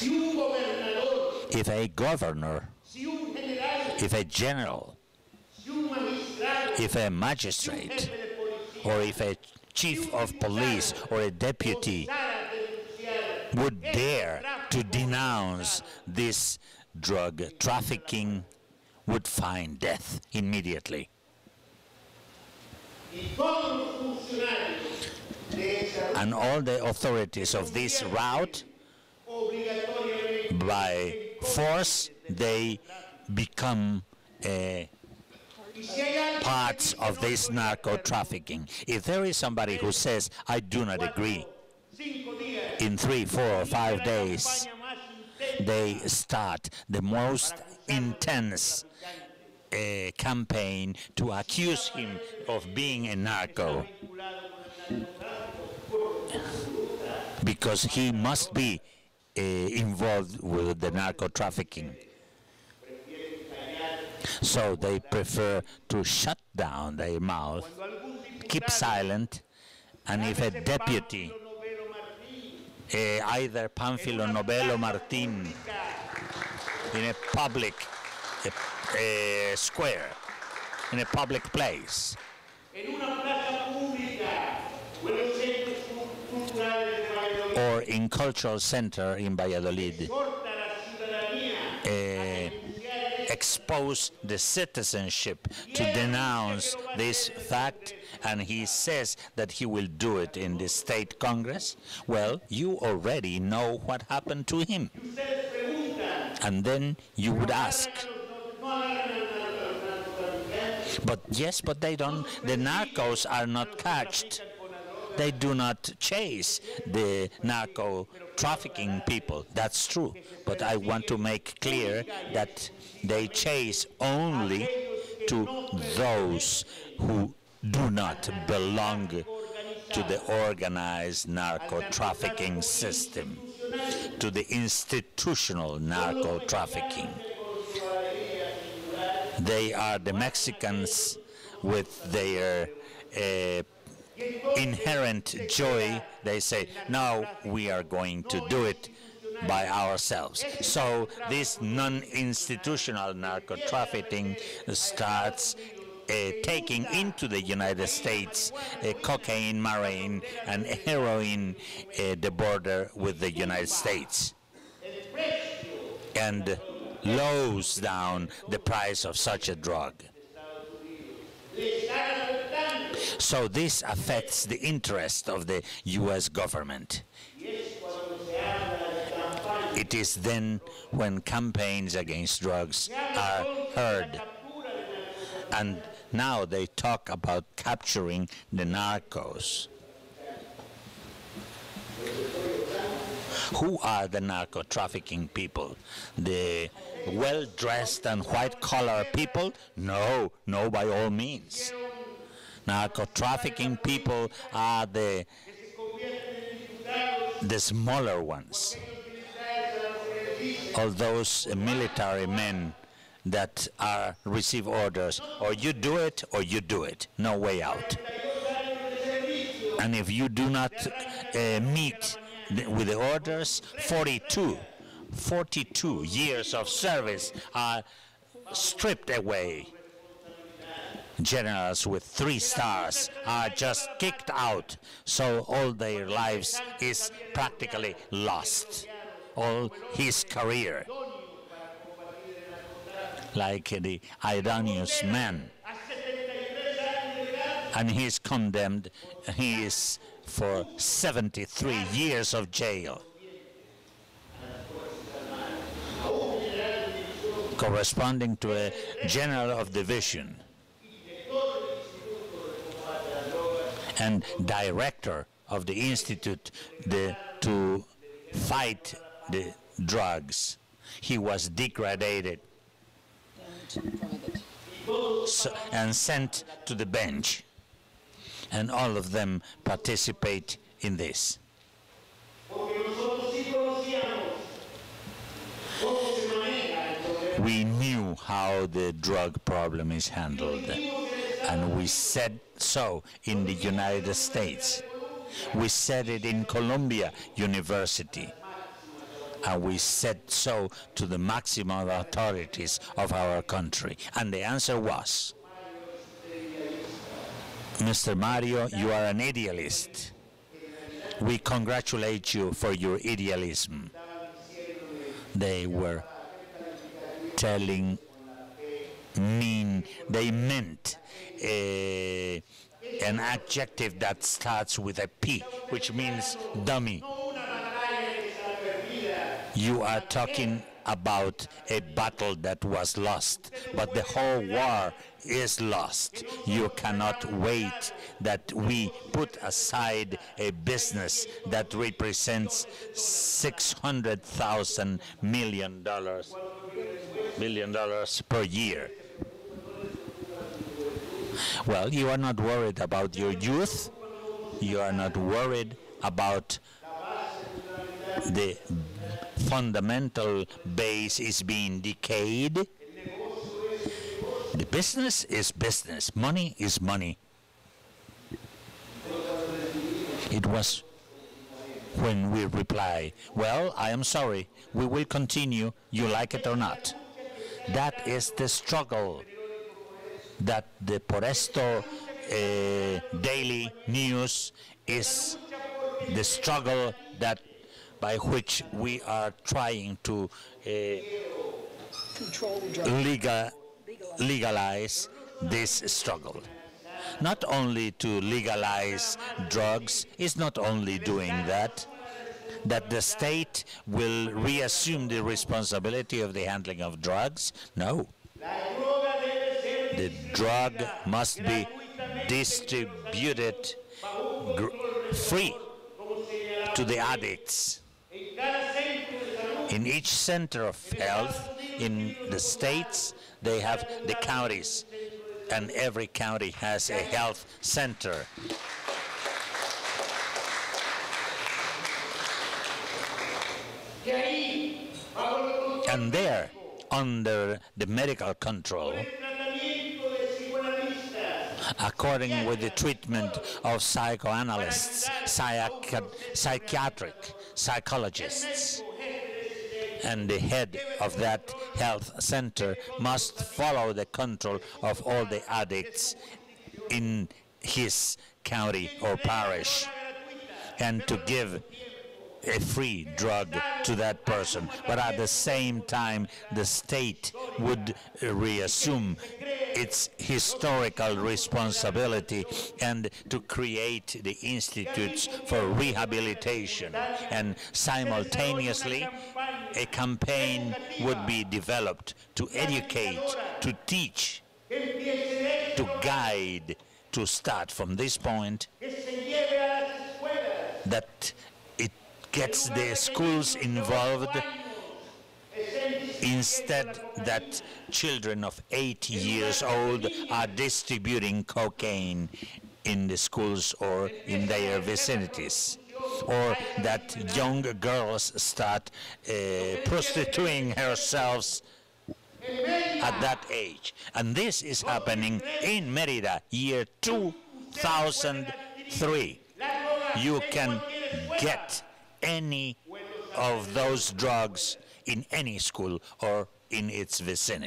If a governor, if a general, if a magistrate, or if a chief of police or a deputy would dare to denounce this drug trafficking, would find death immediately. And all the authorities of this route, by force, they become parts of this narco trafficking. If there is somebody who says, I do not agree, in 3, 4, or 5 days, they start the most intense campaign to accuse him of being a narco, because he must be involved with the narco trafficking. So they prefer to shut down their mouth, keep silent, and if a deputy, either Pánfilo Novelo Martín, in a public square, in a public place, or in cultural center in Valladolid, expose the citizenship to denounce this fact, and he says that he will do it in the state congress, well, you already know what happened to him. And then you would ask, but yes, but they don't, the narcos are not catched. They do not chase the narco trafficking people. That's true. But I want to make clear that they chase only to those who do not belong to the organized narco trafficking system, to the institutional narco trafficking. They are the Mexicans with their inherent joy. They say, now we are going to do it by ourselves. So this non-institutional narco trafficking starts taking into the United States cocaine, marine, and heroin the border with the United States, and lowers down the price of such a drug. So this affects the interest of the U.S. government. It is then when campaigns against drugs are heard. And now they talk about capturing the narcos. Who are the narco trafficking people? The well-dressed and white-collar people? No, no, by all means. Narco trafficking people are the smaller ones. All those military men that receive orders, or you do it or you do it, no way out. And if you do not meet with the orders, 42 years of service are stripped away. Generals with 3 stars are just kicked out, so all their lives is practically lost. All his career, like the Iranian's man, and he is condemned. He is for 73 years of jail, corresponding to a general of division and director of the institute to fight the drugs. He was degraded and sent to the bench, and all of them participate in this. We knew how the drug problem is handled, and we said so in the United States. We said it in Columbia University. And we said so to the maximum authorities of our country. And the answer was, Mr. Mario, you are an idealist. We congratulate you for your idealism. They were telling they meant an adjective that starts with a P, which means dummy. You are talking about a battle that was lost, but the whole war is lost. You cannot wait that we put aside a business that represents $600,000 million per year. Well, you are not worried about your youth. You are not worried about the fundamental base is being decayed. The business is business. Money is money. It was when we reply, well, I am sorry, we will continue, you like it or not. That is the struggle that the Por Esto daily news is the struggle that by which we are trying to legalize this struggle. Not only to legalize drugs, it's not only doing that the state will reassume the responsibility of the handling of drugs. No. The drug must be distributed free to the addicts. In each center of health in the states, they have the counties, and every county has a health center. And there, under the medical control, according with the treatment of psychoanalysts, psychiatric psychologists, and the head of that health center must follow the control of all the addicts in his county or parish, and to give a free drug to that person. But at the same time, the state would reassume its historical responsibility and to create the institutes for rehabilitation. And simultaneously, a campaign would be developed to educate, to teach, to guide, to start from this point, that it gets the schools involved, instead that children of 8 years old are distributing cocaine in the schools or in their vicinities, or that young girls start prostituting themselves at that age. And this is happening in Mérida, year 2003. You can get any of those drugs in any school or in its vicinity.